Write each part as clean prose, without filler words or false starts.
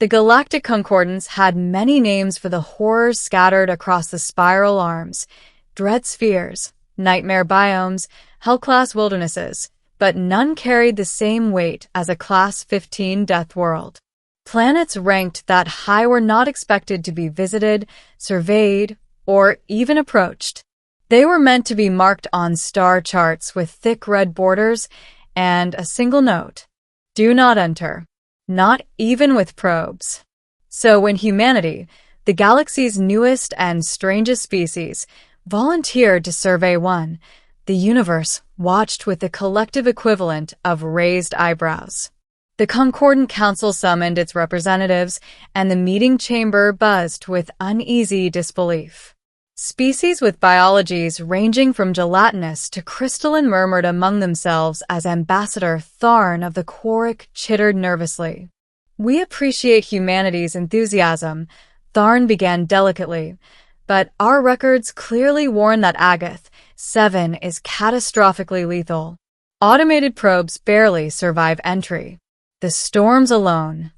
The galactic concordance had many names for the horrors scattered across the spiral arms: dread spheres, nightmare biomes, hell-class wildernesses, but none carried the same weight as a Class 15 Deathworld. Planets ranked that high were not expected to be visited, surveyed, or even approached. They were meant to be marked on star charts with thick red borders and a single note: do not enter, not even with probes. So when humanity, the galaxy's newest and strangest species, volunteered to survey one, the universe watched with the collective equivalent of raised eyebrows. The Concordant Council summoned its representatives, and the meeting chamber buzzed with uneasy disbelief. Species with biologies ranging from gelatinous to crystalline murmured among themselves as Ambassador Tharn of the Quark chittered nervously. "We appreciate humanity's enthusiasm," Tharn began delicately, "but our records clearly warn that Agath 7 is catastrophically lethal. Automated probes barely survive entry. The storms alone."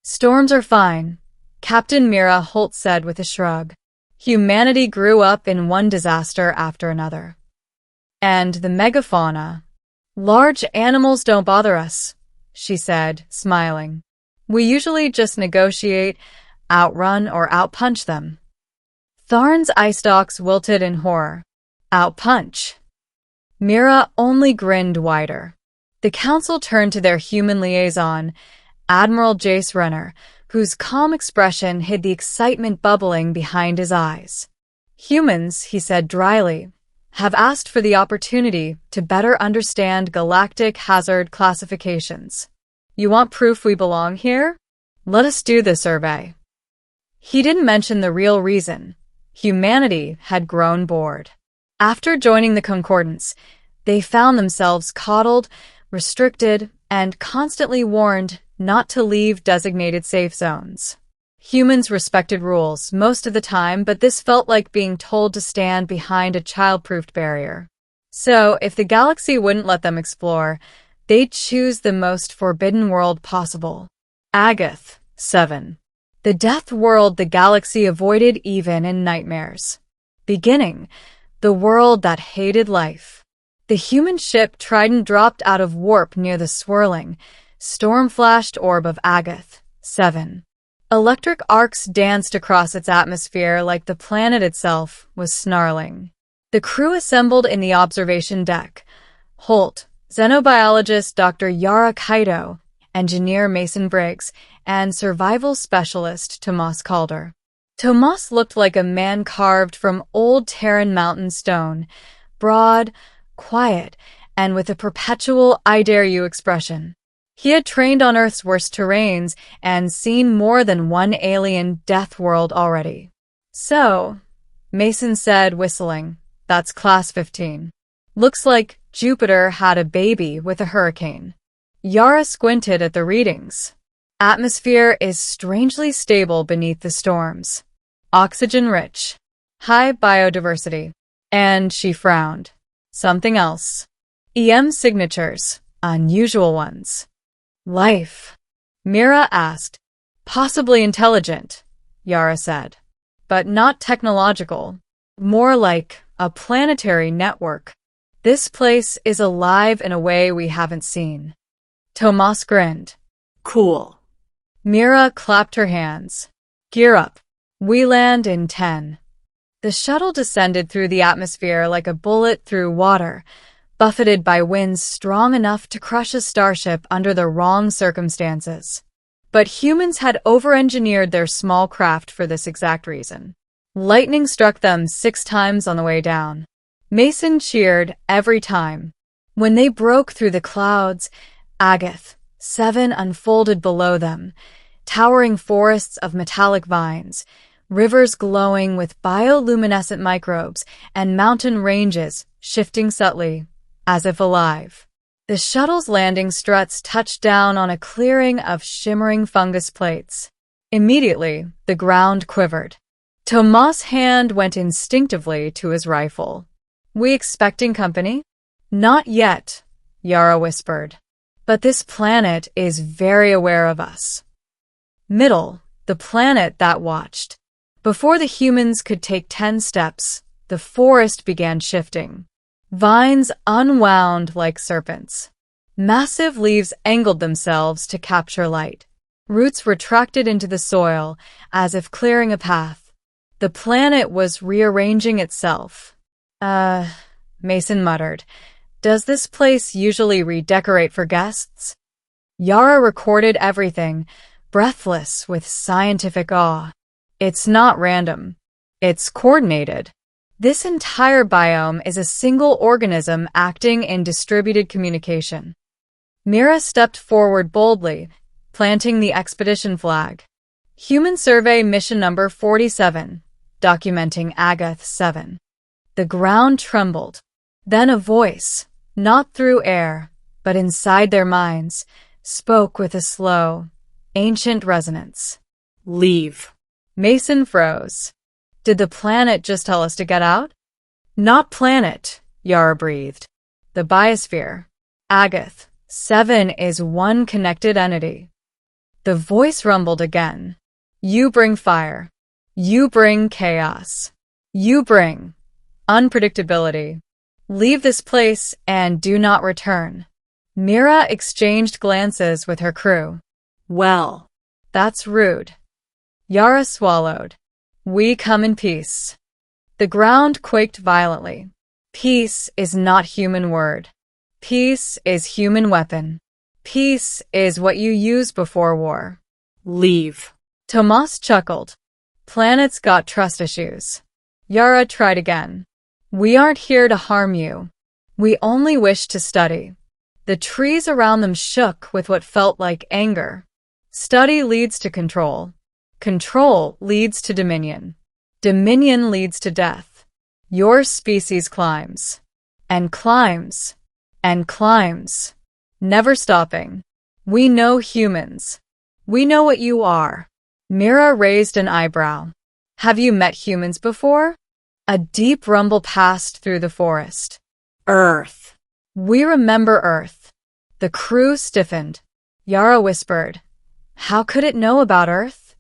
"Storms are fine," Captain Mira Holt said with a shrug. "Humanity grew up in one disaster after another. And the megafauna. Large animals don't bother us," she said, smiling. "We usually just negotiate, outrun, or outpunch them." Tharn's eye stalks wilted in horror. Outpunch? Mira only grinned wider. The council turned to their human liaison, Admiral Jace Renner, whose calm expression hid the excitement bubbling behind his eyes. "Humans," he said dryly, "have asked for the opportunity to better understand galactic hazard classifications. You want proof we belong here? Let us do the survey." He didn't mention the real reason. Humanity had grown bored. After joining the Concordance, they found themselves coddled, restricted, and constantly warned not to leave designated safe zones. Humans respected rules most of the time, but this felt like being told to stand behind a child-proofed barrier. So, if the galaxy wouldn't let them explore, they'd choose the most forbidden world possible. Agath 7. The death world the galaxy avoided even in nightmares. Beginning, the world that hated life. The human ship Trident dropped out of warp near the swirling, storm-flashed orb of Agath 7. Electric arcs danced across its atmosphere like the planet itself was snarling. The crew assembled in the observation deck: Holt, xenobiologist Dr. Yara Kaito, engineer Mason Briggs, and survival specialist Tomas Calder. Tomas looked like a man carved from old Terran mountain stone, broad, quiet, and with a perpetual "I dare you" expression. He had trained on Earth's worst terrains and seen more than one alien death world already. "So," Mason said, whistling, "that's Class 15. Looks like Jupiter had a baby with a hurricane." Yara squinted at the readings. "Atmosphere is strangely stable beneath the storms. Oxygen-rich. High biodiversity." And she frowned. "Something else. EM signatures. Unusual ones." "Life?" Mira asked. "Possibly intelligent," Yara said. "But not technological. More like a planetary network. This place is alive in a way we haven't seen." Tomas grinned. "Cool." Mira clapped her hands. "Gear up. We land in 10. The shuttle descended through the atmosphere like a bullet through water, buffeted by winds strong enough to crush a starship under the wrong circumstances. But humans had over-engineered their small craft for this exact reason. Lightning struck them 6 times on the way down. Mason cheered every time. When they broke through the clouds, Agath 7 unfolded below them, towering forests of metallic vines, rivers glowing with bioluminescent microbes, and mountain ranges shifting subtly, as if alive. The shuttle's landing struts touched down on a clearing of shimmering fungus plates. Immediately, the ground quivered. Tomas' hand went instinctively to his rifle. "We expecting company?" "Not yet," Yara whispered. "But this planet is very aware of us." Middle, the planet that watched. Before the humans could take 10 steps, the forest began shifting. Vines unwound like serpents. Massive leaves angled themselves to capture light. Roots retracted into the soil, as if clearing a path. The planet was rearranging itself. Mason muttered. Does this place usually redecorate for guests? Yara recorded everything, breathless with scientific awe. It's not random. It's coordinated. This entire biome is a single organism acting in distributed communication. Mira stepped forward boldly, planting the expedition flag. Human Survey Mission Number 47, documenting Agath 7. The ground trembled. Then a voice, not through air, but inside their minds, spoke with a slow, ancient resonance. Leave. Mason froze. Did the planet just tell us to get out? Not planet, Yara breathed. The biosphere. Agath 7 is one connected entity. The voice rumbled again. You bring fire. You bring chaos. You bring unpredictability. Leave this place and do not return. Mira exchanged glances with her crew. Well, that's rude. Yara swallowed. We come in peace. The ground quaked violently. Peace is not human word. Peace is human weapon. Peace is what you use before war. Leave. Tomas chuckled. Planets got trust issues. Yara tried again. We aren't here to harm you. We only wish to study. The trees around them shook with what felt like anger. Study leads to control. Control leads to dominion. Dominion leads to death. Your species climbs. And climbs. And climbs. Never stopping. We know humans. We know what you are. Mira raised an eyebrow. Have you met humans before? A deep rumble passed through the forest. Earth. We remember Earth. The crew stiffened. Yara whispered, how could it know about Earth?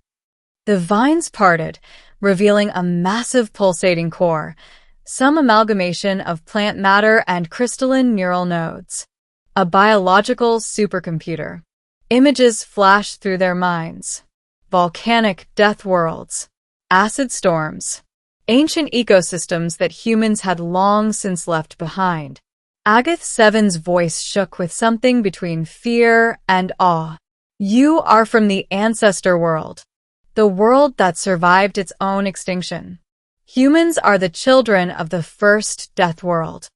The vines parted, revealing a massive pulsating core, some amalgamation of plant matter and crystalline neural nodes. A biological supercomputer. Images flashed through their minds. Volcanic death worlds. Acid storms. Ancient ecosystems that humans had long since left behind. Agath 7's voice shook with something between fear and awe. You are from the ancestor world. The world that survived its own extinction. Humans are the children of the first death world.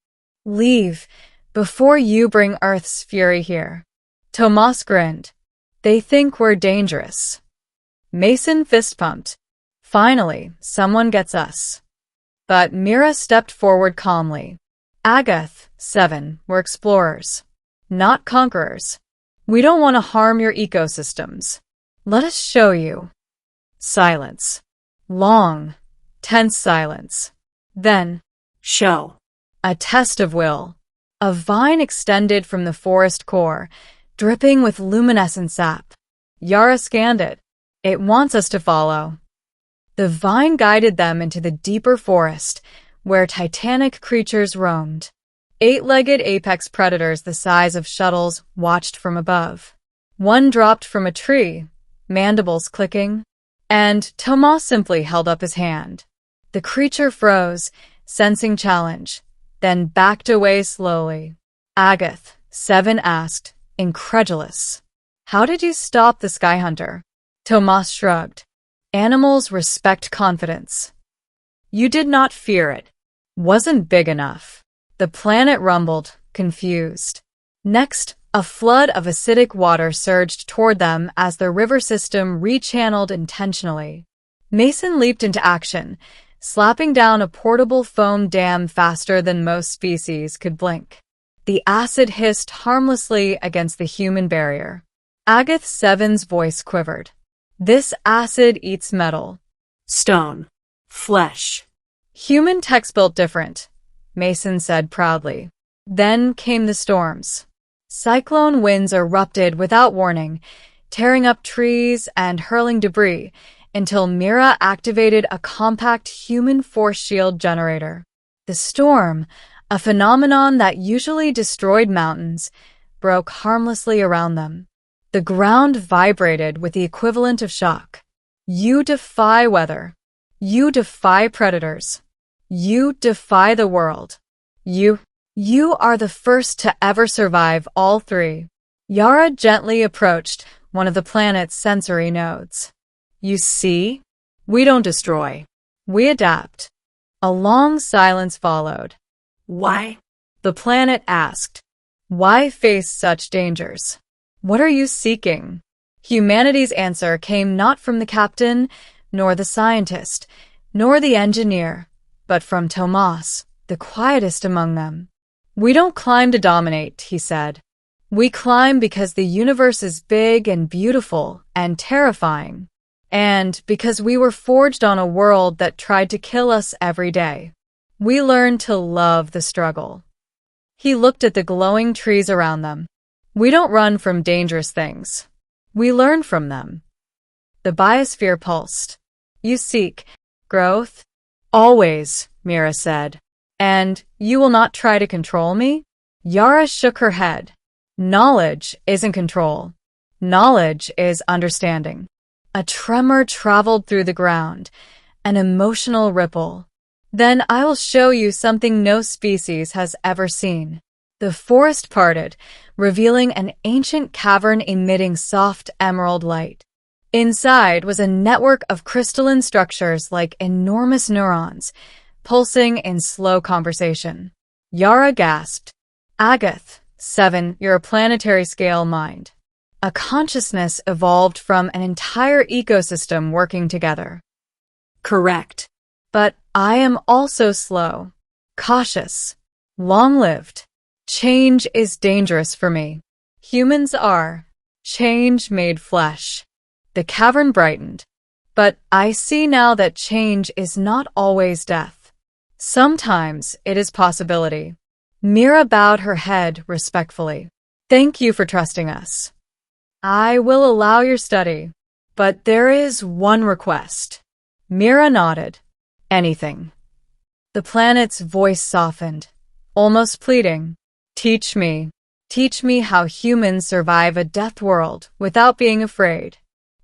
Leave, before you bring Earth's fury here. Tomas grinned. They think we're dangerous. Mason fist-pumped. Finally, someone gets us. But Mira stepped forward calmly. Agath 7, we're explorers, not conquerors. We don't want to harm your ecosystems. Let us show you. Silence. Long, tense silence. Then, show. A test of will. A vine extended from the forest core, dripping with luminescent sap. Yara scanned it. It wants us to follow. The vine guided them into the deeper forest, where titanic creatures roamed. 8-legged apex predators the size of shuttles watched from above. One dropped from a tree, mandibles clicking, and Tomas simply held up his hand. The creature froze, sensing challenge, then backed away slowly. Agath 7 asked, incredulous, how did you stop the Sky Hunter? Tomas shrugged. Animals respect confidence. You did not fear it. Wasn't big enough. The planet rumbled, confused. Next, a flood of acidic water surged toward them as the river system rechanneled intentionally. Mason leaped into action, slapping down a portable foam dam faster than most species could blink. The acid hissed harmlessly against the human barrier. Agath 7's voice quivered. This acid eats metal. Stone. Flesh. Human tech's built different, Mason said proudly. Then came the storms. Cyclone winds erupted without warning, tearing up trees and hurling debris until Mira activated a compact human force shield generator. The storm, a phenomenon that usually destroyed mountains, broke harmlessly around them. The ground vibrated with the equivalent of shock. You defy weather. You defy predators. You defy the world. You are the first to ever survive all three. Yara gently approached one of the planet's sensory nodes. You see? We don't destroy. We adapt. A long silence followed. Why? The planet asked. Why face such dangers? What are you seeking? Humanity's answer came not from the captain, nor the scientist, nor the engineer, but from Tomas, the quietest among them. We don't climb to dominate, he said. We climb because the universe is big and beautiful and terrifying, and because we were forged on a world that tried to kill us every day. We learn to love the struggle. He looked at the glowing trees around them. We don't run from dangerous things. We learn from them. The biosphere pulsed. You seek growth? Always, Mira said. And you will not try to control me? Yara shook her head. Knowledge isn't control. Knowledge is understanding. A tremor traveled through the ground, an emotional ripple. Then I will show you something no species has ever seen. The forest parted, revealing an ancient cavern emitting soft emerald light. Inside was a network of crystalline structures like enormous neurons, pulsing in slow conversation. Yara gasped. Agath, 7, you're a planetary scale mind. A consciousness evolved from an entire ecosystem working together. Correct. But I am also slow, cautious, long-lived. Change is dangerous for me. Humans are. Change made flesh. The cavern brightened. But I see now that change is not always death. Sometimes it is possibility. Mira bowed her head respectfully. Thank you for trusting us. I will allow your study, but there is one request. Mira nodded. Anything. The planet's voice softened, almost pleading. Teach me how humans survive a death world without being afraid.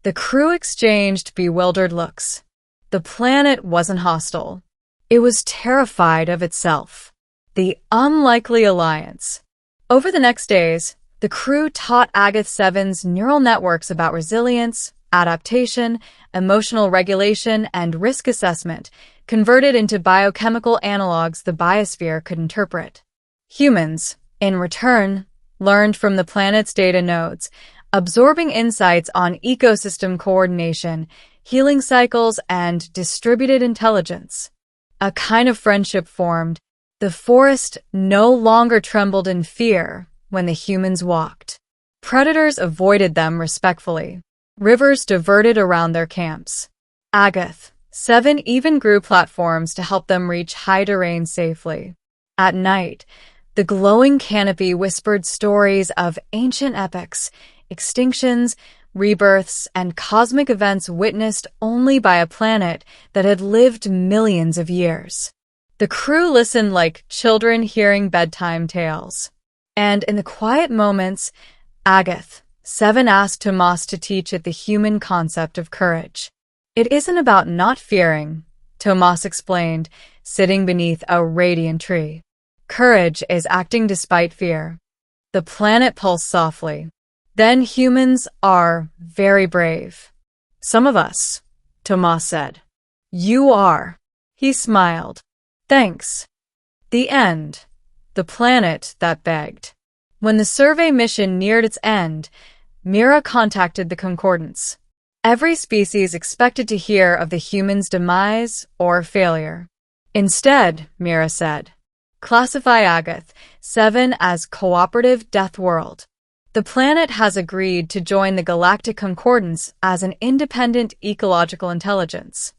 The crew exchanged bewildered looks. The planet wasn't hostile. It was terrified of itself. The unlikely alliance. Over the next days, the crew taught Agath 7's neural networks about resilience, adaptation, emotional regulation, and risk assessment, converted into biochemical analogs the biosphere could interpret. Humans, in return, learned from the planet's data nodes, absorbing insights on ecosystem coordination, healing cycles, and distributed intelligence. A kind of friendship formed. The forest no longer trembled in fear when the humans walked. Predators avoided them respectfully. Rivers diverted around their camps. Agath, 7 even grew platforms to help them reach high terrain safely. At night, the glowing canopy whispered stories of ancient epics, extinctions, rebirths, and cosmic events witnessed only by a planet that had lived millions of years. The crew listened like children hearing bedtime tales. And in the quiet moments, Agath, 7 asked Tomas to teach it the human concept of courage. It isn't about not fearing, Tomas explained, sitting beneath a radiant tree. Courage is acting despite fear. The planet pulsed softly. Then humans are very brave. Some of us, Tomas said. You are. He smiled. Thanks. The end. The planet that begged. When the survey mission neared its end, Mira contacted the concordance. Every species expected to hear of the human's demise or failure. Instead, Mira said, classify Agath 7 as cooperative Deathworld. The planet has agreed to join the Galactic Concordance as an independent ecological intelligence.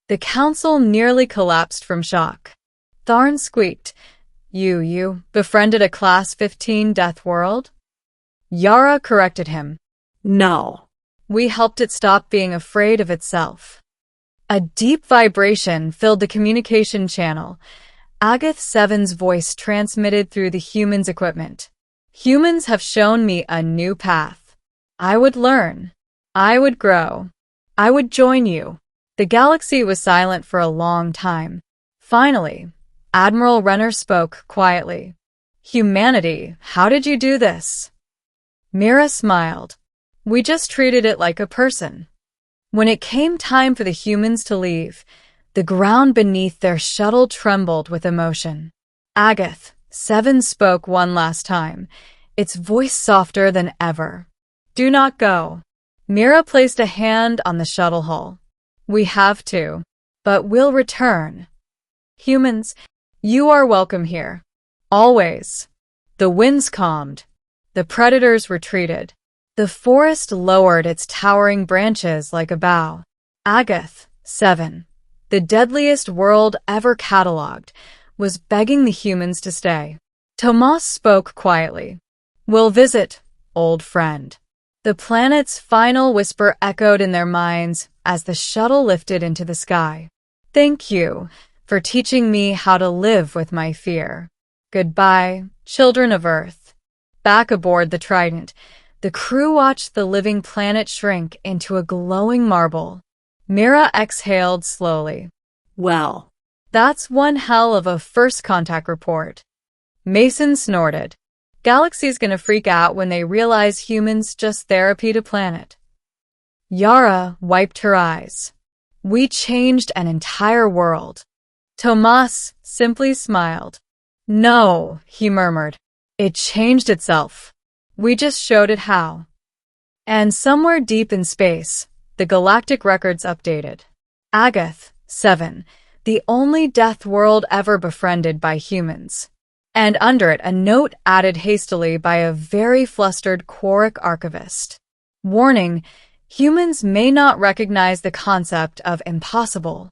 The council nearly collapsed from shock. Tharn squeaked, You befriended a Class 15 Deathworld? Yara corrected him. No. We helped it stop being afraid of itself. A deep vibration filled the communication channel. Agath 7's voice transmitted through the human's equipment. Humans have shown me a new path. I would learn. I would grow. I would join you. The galaxy was silent for a long time. Finally, Admiral Renner spoke quietly. Humanity, how did you do this? Mira smiled. We just treated it like a person. When it came time for the humans to leave, the ground beneath their shuttle trembled with emotion. Agath 7 spoke one last time, its voice softer than ever. Do not go. Mira placed a hand on the shuttle hull. We have to, but we'll return. Humans, you are welcome here. Always. The winds calmed. The predators retreated. The forest lowered its towering branches like a bow. Agath 7, the deadliest world ever catalogued, was begging the humans to stay. Tomas spoke quietly. We'll visit, old friend. The planet's final whisper echoed in their minds as the shuttle lifted into the sky. Thank you for teaching me how to live with my fear. Goodbye, children of Earth. Back aboard the Trident, the crew watched the living planet shrink into a glowing marble. Mira exhaled slowly. Well, That's one hell of a first contact report. Mason snorted. Galaxy's gonna freak out when they realize humans just therapied a planet. Yara wiped her eyes. We changed an entire world. Tomas simply smiled. No, he murmured. It changed itself. We just showed it how. And somewhere deep in space, the galactic records updated. Agath 7, the only death world ever befriended by humans. And under it a note added hastily by a very flustered Quark archivist. Warning, humans may not recognize the concept of impossible.